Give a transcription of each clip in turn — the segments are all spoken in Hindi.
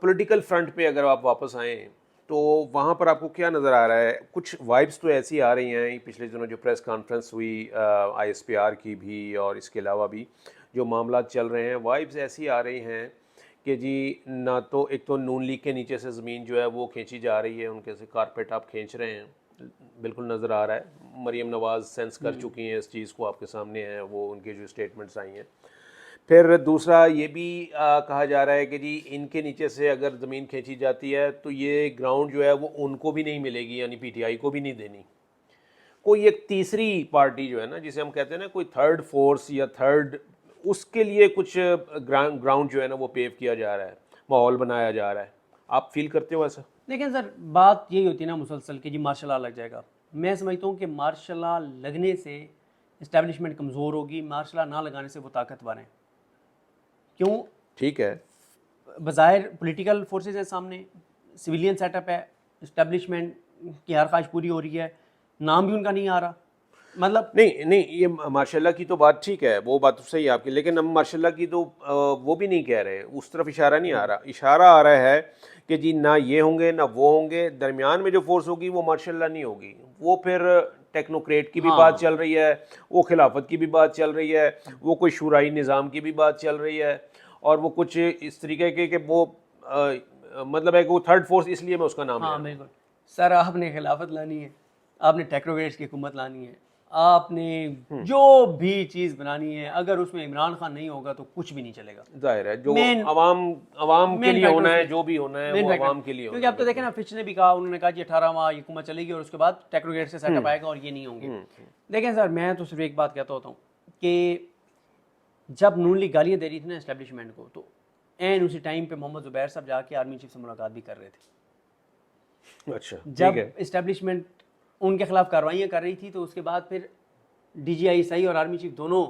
पॉलिटिकल फ्रंट पे अगर आप वापस आएँ तो वहाँ पर आपको क्या नज़र आ रहा है? कुछ वाइब्स तो ऐसी आ रही हैं, पिछले दिनों जो प्रेस कॉन्फ्रेंस हुई आईएसपीआर की भी और इसके अलावा भी जो मामला चल रहे हैं, वाइब्स ऐसी आ रही हैं कि जी ना तो एक तो नून लीग के नीचे से ज़मीन जो है वो खींची जा रही है, उनके से कारपेट आप खींच रहे हैं, बिल्कुल नज़र आ रहा है। मरीम नवाज़ सेंस कर चुकी हैं इस चीज़ को, आपके सामने है वो उनके जो स्टेटमेंट्स आई हैं। फिर दूसरा ये भी कहा जा रहा है कि जी इनके नीचे से अगर ज़मीन खींची जाती है तो ये ग्राउंड जो है वो उनको भी नहीं मिलेगी, यानी पीटीआई को भी नहीं देनी। कोई एक तीसरी पार्टी जो है ना, जिसे हम कहते हैं ना कोई थर्ड फोर्स या थर्ड, उसके लिए कुछ ग्राउंड जो है ना वो पेव किया जा रहा है, माहौल बनाया जा रहा है। आप फील करते हो ऐसा? लेकिन सर बात यही होती है ना मुसलसल कि जी मार्शल लॉ लग जाएगा। मैं समझता हूँ कि मार्शल लॉ लगने से इस्टेब्लिशमेंट कमज़ोर होगी, मार्शल लॉ ना लगाने से वो ताकतवर हैं। क्यों? ठीक है। बज़ाहिर पॉलिटिकल फोर्सेस हैं सामने, सिविलियन सेटअप है, इस्टेब्लिशमेंट की हर ख्वाहिश पूरी हो रही है, नाम भी उनका नहीं आ रहा। मतलब नहीं नहीं, ये माशाल्लाह की तो बात ठीक है, वो बात तो सही है आपकी, लेकिन हम माशाल्लाह की तो वो भी नहीं कह रहे, उस तरफ इशारा नहीं आ रहा। इशारा आ रहा है कि जी ना ये होंगे ना वो होंगे, दरमियान में जो फोर्स होगी वो माशाल्लाह नहीं होगी, वो फिर टेक्नोक्रेट की भी बात चल रही है, वो खिलाफत की भी बात चल रही है, वो कोई शुराई निज़ाम की भी बात चल रही है, और वो कुछ इस तरीके के कि वो मतलब है कि वो थर्ड फोर्स, इसलिए मैं उसका नाम ले रहा हूँ। बिल्कुल सर, आपने खिलाफत लानी है, आपने टेक्नोक्रेट्स की हुकूमत लानी है, आपने जो भी चीज़ बनानी है, अगर उसमें इमरान खान नहीं होगा तो कुछ भी नहीं चलेगा। जाहिर है, जो मेन अवाम के मेन लिए फैक्टर होना है, उसमें जो भी होना है मेन वो फैक्टर, अवाम के लिए क्योंकि होना है। आप तो देखें ना, फिच ने भी कहा, उन्होंने कहा कि 18 माह ये हुकूमत चलेगी और उसके बाद टेक्नोक्रेट से सेटअप आएगा और ये नहीं होंगे। देखें सर, मैं तो सिर्फ एक बात कहता होता हूँ कि जब नून लीग गालियाँ दे रही थी ना एस्टेब्लिशमेंट को, तो एन उसी टाइम पे मोहम्मद ज़ुबैर साहब जाके आर्मी चीफ से मुलाकात भी कर रहे थे। अच्छा, ठीक जब है। इस्टेब्लिशमेंट उनके खिलाफ कार्रवाइयाँ कर रही थी तो उसके बाद फिर DGI और आर्मी चीफ दोनों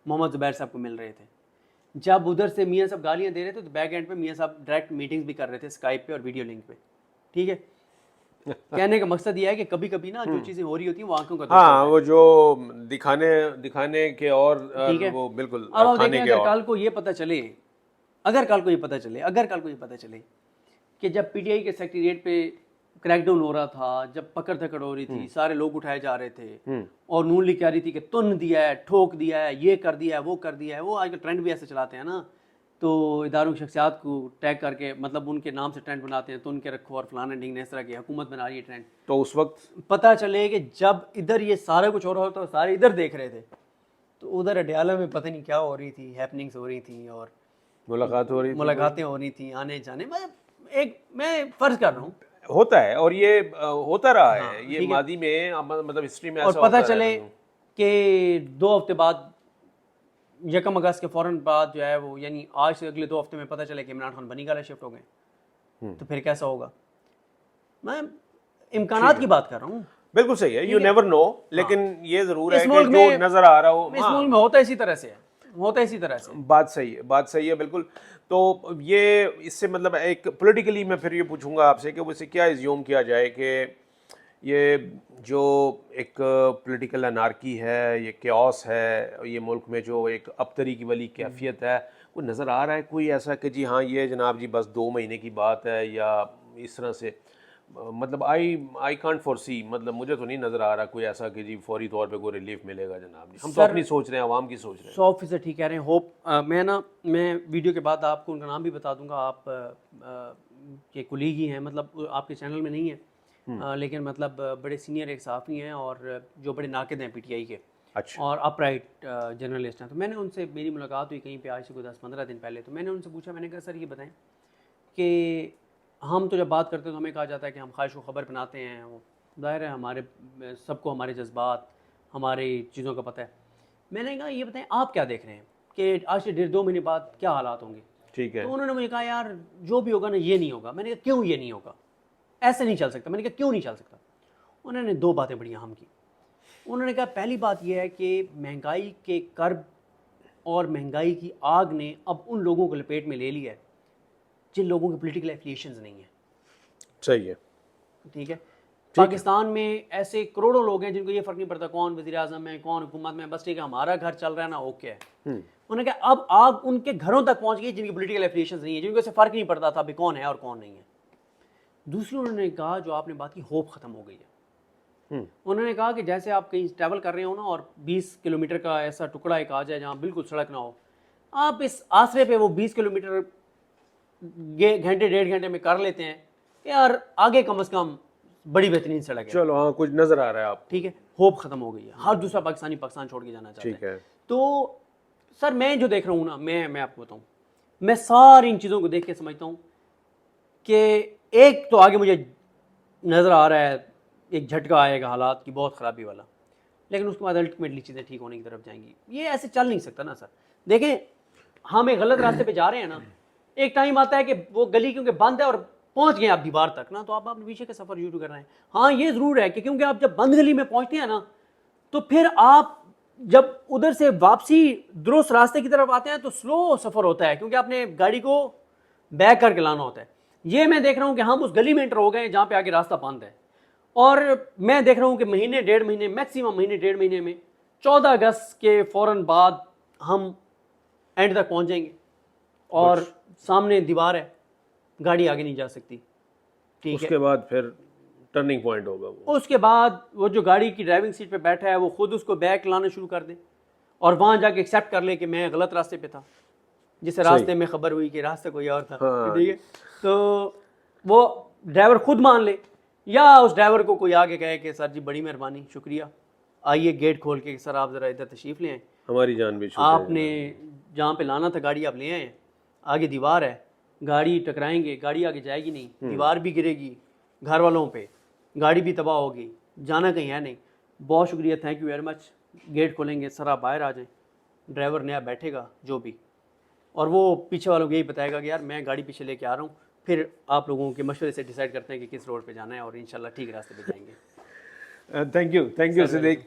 मोहम्मद ज़ुबैर साहब को मिल रहे थे। जब उधर से मियाँ साहब गालियाँ दे रहे थे तो बैक एंड पे मियाँ साहब डायरेक्ट मीटिंग्स भी कर रहे थे स्काइप पे और वीडियो लिंक पे। ठीक है, कहने का मकसद ये है कि कभी कभी ना जो चीज़ें हो रही होती हैं वो आंखों का धोखा हाँ, होता है। वो जो दिखाने दिखाने के ठीक है, वो बिल्कुल अब आप खाने देखें, के अगर और। कल को ये पता चले, अगर कल को ये पता चले कि जब PTI के सेक्रेटेरिएट पे क्रैकडाउन हो रहा था, जब पकड़ धकड़ हो रही थी, सारे लोग उठाए जा रहे थे और नून लीग कह रही थी कि तुन दिया है, ठोक दिया है, ये कर दिया है, वो कर दिया है, वो आजकल ट्रेंड भी ऐसे चलाते हैं ना, तो इदारों की शख्सियात को टैग करके मतलब उनके नाम से ट्रेंड बनाते हैं, तुन के रखो और फलाना ढिंगने, इस तरह की हुकूमत बना रही है ट्रेंड। तो उस वक्त पता चले कि जब इधर ये सारा कुछ हो रहा होता, सारे इधर देख रहे थे, तो उधर अडयाला में पता नहीं क्या हो रही थी, हैपनिंग्स हो रही थी और मुलाकात हो रही थी, मुलाकातें हो रही थी, आने जाने। मैं फर्ज कर रहा हूँ। होता है, और ये होता रहा है, हाँ ये ठीक है, मादी में मतलब हिस्ट्री में और ऐसा पता होता रहा चले है। कि 2 हफ्ते बाद, 1 अगस्त के फ़ौरन बाद जो है वो, यानी आज से अगले 2 हफ्ते में पता चले कि इमरान खान बनी गाला शिफ्ट हो गए, तो फिर कैसा होगा? मैं इम्कानात की बात कर रहा हूँ। बिल्कुल सही है, यू नेवर नो, लेकिन ये जरूर इस है कि मुल्क जो में नजर आ रहा हो। इस हाँ, मुल्क में होता इसी तरह से है, होता इसी तरह से। बात सही है, बात सही है, बिल्कुल। तो ये इससे मतलब एक पॉलिटिकली मैं फिर ये पूछूंगा आपसे कि वैसे क्या इज्यूम किया जाए कि ये जो एक पॉलिटिकल अनार्की है, ये क्यास है, ये मुल्क में जो एक अबतरी की वाली कैफियत है, कोई नज़र आ रहा है कोई ऐसा कि जी हाँ ये जनाब जी बस 2 महीने की बात है, या इस तरह से मतलब आई कांट फोरसी, मतलब मुझे तो नहीं नज़र आ रहा कोई ऐसा कि जी फौरी तौर पे कोई रिलीफ मिलेगा जनाब जी। हम तो सर अपनी सोच रहे हैं, आवाम की सोच रहे हैं। 100% ठीक कह रहे हैं। होप मैं वीडियो के बाद आपको उनका नाम भी बता दूंगा, आप के कुलीग ही हैं, मतलब आपके चैनल में नहीं है, लेकिन मतलब बड़े सीनियर एक सहाफ़ी हैं और जो बड़े नाकिद हैं PTI के, अच्छा, और अपराइट जर्नलिस्ट हैं। तो मैंने उनसे, मेरी मुलाकात हुई कहीं पे आज से कोई 10-15 दिन पहले, तो मैंने उनसे पूछा, मैंने कहा सर ये बताएं कि हम तो जब बात करते हैं तो हमें कहा जाता है कि हम ख्वाहिश को ख़बर बनाते हैं, वो ज़ाहिर है हमारे सबको हमारे जज्बात, हमारी चीज़ों का पता है। मैंने कहा ये बताएं आप क्या देख रहे हैं कि आज से 1.5-2 महीने बाद क्या हालात होंगे? ठीक है। तो उन्होंने मुझे कहा यार जो भी होगा ना ये नहीं होगा। मैंने कहा क्यों ये नहीं होगा, ऐसे नहीं चल सकता। मैंने कहा क्यों नहीं चल सकता? उन्होंने 2 बातें बड़ी अहम की। उन्होंने कहा पहली बात यह है कि महंगाई के कर्ब और महंगाई की आग ने अब उन लोगों को लपेट में ले लिया है जिन लोगों के पॉलिटिकल एफिलिएशंस नहीं है। सही है। ठीक है, पाकिस्तान में ऐसे करोड़ों लोग हैं जिनको ये फर्क नहीं पड़ता कौन वज़ीर आज़म है, कौन हुकूमत में, बस ठीक है हमारा घर चल रहा है ना, ओके है। उन्होंने कहा अब आग उनके घरों तक पहुंच गई जिनकी पॉलिटिकल एफिलिएशंस नहीं है, जिनको इससे फर्क नहीं पड़ता था अभी कौन है और कौन नहीं है। दूसरी उन्होंने कहा, जो आपने बात की, होप खत्म हो गई है। उन्होंने कहा कि जैसे आप कहीं ट्रैवल कर रहे हो ना और 20 किलोमीटर का ऐसा टुकड़ा एक आ जाए जहाँ बिल्कुल सड़क ना हो, आप इस आसरे पे वो 20 किलोमीटर घंटे 1.5 घंटे में कर लेते हैं कि यार आगे कम से कम बड़ी बेहतरीन सड़क है, चलो हाँ कुछ नजर आ रहा है आप, ठीक है, होप खत्म हो गई है। हर दूसरा पाकिस्तानी पाकिस्तान छोड़ के जाना चाहता ठीक है। तो सर मैं जो देख रहा हूँ ना, मैं आपको बताऊँ, मैं सारी इन चीज़ों को देख के समझता हूँ कि एक तो आगे मुझे नज़र आ रहा है एक झटका आएगा हालात की बहुत ख़राबी वाला, लेकिन उसके बाद अल्टीमेटली चीज़ें ठीक होने की तरफ जाएंगी। ये ऐसे चल नहीं सकता ना सर। देखें हम एक गलत रास्ते पे जा रहे हैं ना, एक टाइम आता है कि वो गली क्योंकि बंद है और पहुंच गए आप दीवार तक ना, तो आप अपने पीछे का सफ़र शुरू कर रहे हैं। हाँ ये ज़रूर है कि क्योंकि आप जब बंद गली में पहुंचते हैं ना, तो फिर आप जब उधर से वापसी दुरुस्त रास्ते की तरफ आते हैं तो स्लो सफ़र होता है, क्योंकि आपने गाड़ी को बैक करके लाना होता है। ये मैं देख रहा हूँ कि हम उस गली में एंटर हो गए जहाँ पे आगे रास्ता बंद है, और मैं देख रहा हूँ कि महीने 1.5 महीने, मैक्सिमम महीने 1.5 महीने में 14 अगस्त के फ़ौरन बाद हम एंड तक पहुँच जाएंगे और सामने दीवार है, गाड़ी आगे नहीं जा सकती, ठीक है। उसके बाद फिर टर्निंग पॉइंट होगा वो। उसके बाद वो जो गाड़ी की ड्राइविंग सीट पे बैठा है वो खुद उसको बैक लाना शुरू कर दे और वहाँ जाके एक्सेप्ट कर ले कि मैं गलत रास्ते पे था, जिससे रास्ते में खबर हुई कि रास्ता कोई और था, हाँ। ठीक है। तो वो ड्राइवर खुद मान ले, या उस ड्राइवर को कोई आगे कहे कि सर जी बड़ी मेहरबानी, शुक्रिया, आइए गेट खोल के सर आप ज़रा इधर तशरीफ़ ले आए, हमारी जान भी छूटे, आपने जहाँ पे लाना था गाड़ी आप ले आए, आगे दीवार है, गाड़ी टकराएंगे, गाड़ी आगे जाएगी नहीं, दीवार भी गिरेगी घर वालों पे, गाड़ी भी तबाह होगी, जाना कहीं है नहीं। बहुत शुक्रिया, thank you very much, gate खोलेंगे, सर आप बाहर आ जाएं, ड्राइवर नया बैठेगा जो भी, और वो पीछे वालों को यही बताएगा कि यार मैं गाड़ी पीछे लेके आ रहा हूँ, फिर आप लोगों के मशवरे से डिसाइड करते हैं कि किस रोड पे जाना है और इंशाल्लाह ठीक रास्ते पे जाएंगे। Thank you Siddiq.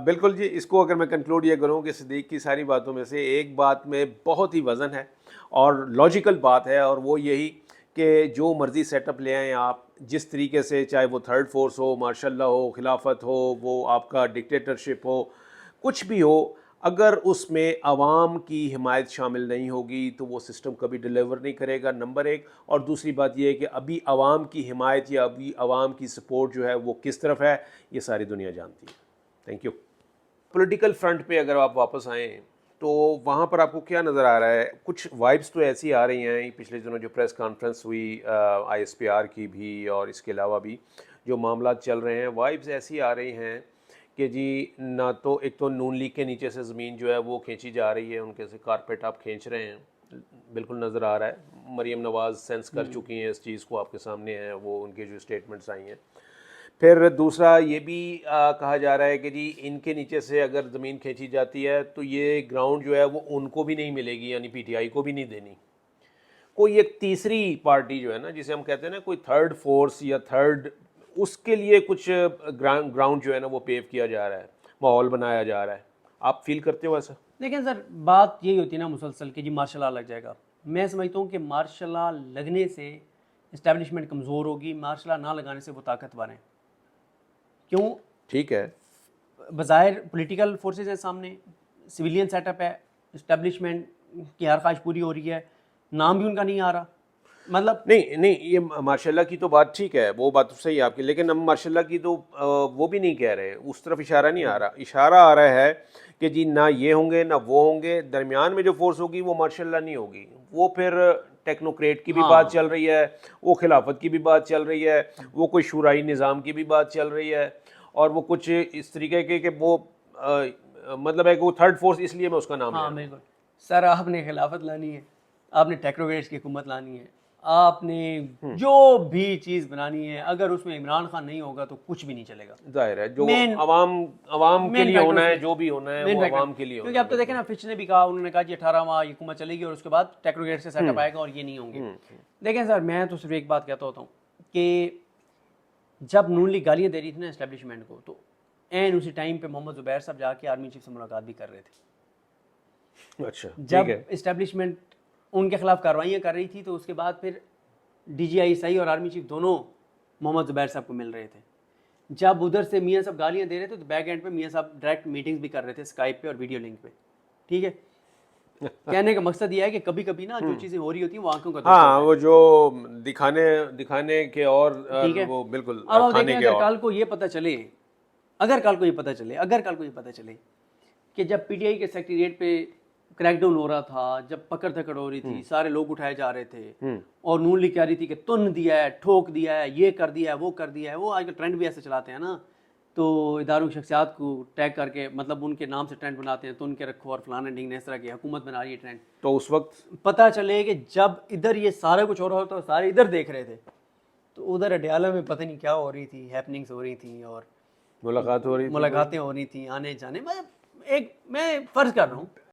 बिल्कुल जी, इसको अगर मैं कंक्लूड ये करूँ कि सिद्दीक की सारी बातों में से एक बात में बहुत ही वज़न है और लॉजिकल बात है, और वो यही कि जो मर्ज़ी सेटअप ले आएँ आप, जिस तरीके से, चाहे वो थर्ड फोर्स हो, मार्शल लॉ हो, खिलाफत हो, वो आपका डिक्टेटरशिप हो, कुछ भी हो, अगर उसमें आवाम की हिमायत शामिल नहीं होगी तो वो सिस्टम कभी डिलीवर नहीं करेगा, नंबर एक। और दूसरी बात ये है कि अभी आवाम की हिमायत या अभी आवाम की सपोर्ट जो है वो किस तरफ है, ये सारी दुनिया जानती है। Thank you. पॉलिटिकल फ्रंट पे अगर आप वापस आएँ तो वहाँ पर आपको क्या नज़र आ रहा है? कुछ वाइब्स तो ऐसी आ रही हैं, पिछले दिनों जो प्रेस कॉन्फ्रेंस हुई ISPR की भी और इसके अलावा भी जो मामला चल रहे हैं, वाइब्स ऐसी आ रही हैं कि जी ना तो एक तो नून लीग के नीचे से ज़मीन जो है वो खींची जा रही है, उनके से कारपेट आप खींच रहे हैं, बिल्कुल नज़र आ रहा है। मरीम नवाज़ सेंस कर चुकी हैं इस चीज़ को, आपके सामने है वो उनके जो स्टेटमेंट्स आई हैं। फिर दूसरा ये भी कहा जा रहा है कि जी इनके नीचे से अगर ज़मीन खींची जाती है तो ये ग्राउंड जो है वो उनको भी नहीं मिलेगी, यानी PTI को भी नहीं देनी। कोई एक तीसरी पार्टी जो है ना, जिसे हम कहते हैं ना कोई थर्ड फोर्स या थर्ड, उसके लिए कुछ ग्राउंड जो है ना वो पेव किया जा रहा है, माहौल बनाया जा रहा है। आप फील करते हो ऐसा? लेकिन सर बात यही होती है ना मुसलसल कि जी मार्शल लॉ लग जाएगा। मैं समझता हूँ कि मार्शल लॉ लगने से इस्टेब्लिशमेंट कमज़ोर होगी, मार्शल लॉ ना लगाने से वो ताकतवर हैं। क्यों? ठीक है, बज़ाहिर पॉलिटिकल फोर्सेस हैं सामने, सिविलियन सेटअप है, इस्टेब्लिशमेंट की हर ख्वाहिश पूरी हो रही है, नाम भी उनका नहीं आ रहा, मतलब नहीं नहीं, ये माशाल्लाह की तो बात ठीक है, वो बात तो सही है आपकी, लेकिन हम माशाल्लाह की तो वो भी नहीं कह रहे, उस तरफ इशारा नहीं आ रहा। इशारा आ रहा है कि जी ना ये होंगे ना वो होंगे, दरमियान में जो फोर्स होगी वो माशाल्लाह नहीं होगी, वो फिर टेक्नोक्रेट की भी बात चल रही है, वो खिलाफत की भी बात चल रही है, वो कोई शुराई निज़ाम की भी बात चल रही है, और वो कुछ इस तरीके के कि वो मतलब है कि वो थर्ड फोर्स, इसलिए मैं उसका नाम हाँ बिल्कुल सर, आपने खिलाफत लानी है, आपने टेक्नोक्रेट्स की हुकूमत लानी है, आपने जो भी चीज़ बनानी है, अगर उसमें इमरान खान नहीं होगा तो कुछ भी नहीं चलेगा। जाहिर है जो Main- अवाम के लिए होना है, factor जो भी होना है main वो factor। अवाम के लिए क्योंकि होना अब तो देखें ना, फिच ने भी कहा, उन्होंने कहा जी 18वां हुकूमत चलेगी और उसके बाद टेक्नोक्रेट से सेटअप आएगा और ये नहीं होंगे। देखें सर, मैं तो सिर्फ एक बात कहता होता हूँ कि जब नून लीग गालियाँ दे रही थी ना एस्टेब्लिशमेंट को, तो एन उसी टाइम पे मोहम्मद जुबैर साहब जाके आर्मी चीफ से मुलाकात भी कर रहे थे। अच्छा, जब इस्टेब्लिशमेंट उनके खिलाफ कार्रवाइयाँ कर रही थी तो उसके बाद फिर DGI और आर्मी चीफ दोनों मोहम्मद जुबैर साहब को मिल रहे थे। जब उधर से मियाँ साहब गालियाँ दे रहे थे तो बैक एंड पे मियाँ साहब डायरेक्ट मीटिंग्स भी कर रहे थे स्काइप पे और वीडियो लिंक पे। ठीक है, कहने का मकसद ये है कि कभी कभी ना जो चीज़ें हो रही होती हैं वो आंखों का धोखा हाँ, होता है। वो जो दिखाने के और ठीक है, वो बिल्कुल अब आप खाने देखें के अगर और। कल को ये पता चले, अगर कल को ये पता चले कि जब पीटीआई के सेक्रेटेरिएट पे क्रैकडाउन हो रहा था, जब पकड़ धकड़ हो रही थी, सारे लोग उठाए जा रहे थे और नून लीग कह रही थी कि तुन दिया है, ठोक दिया है, ये कर दिया है, वो कर दिया है, वो आजकल ट्रेंड भी ऐसे चलाते हैं ना, तो इदारों की शख्सियात को टैग करके मतलब उनके नाम से ट्रेंड बनाते हैं, तुन के रखो और फलाना ढिंगने इस तरह की हुकूमत बना रही है ट्रेंड। तो उस वक्त पता चले कि जब इधर ये सारा कुछ हो रहा होता, सारे इधर देख रहे थे, तो उधर अडयाला में पता नहीं क्या हो रही थी, हैपनिंग्स हो रही थी और मुलाकात हो रही थी। मुलाकातें हो रही थी, आने जाने। मैं फर्ज कर रहा हूँ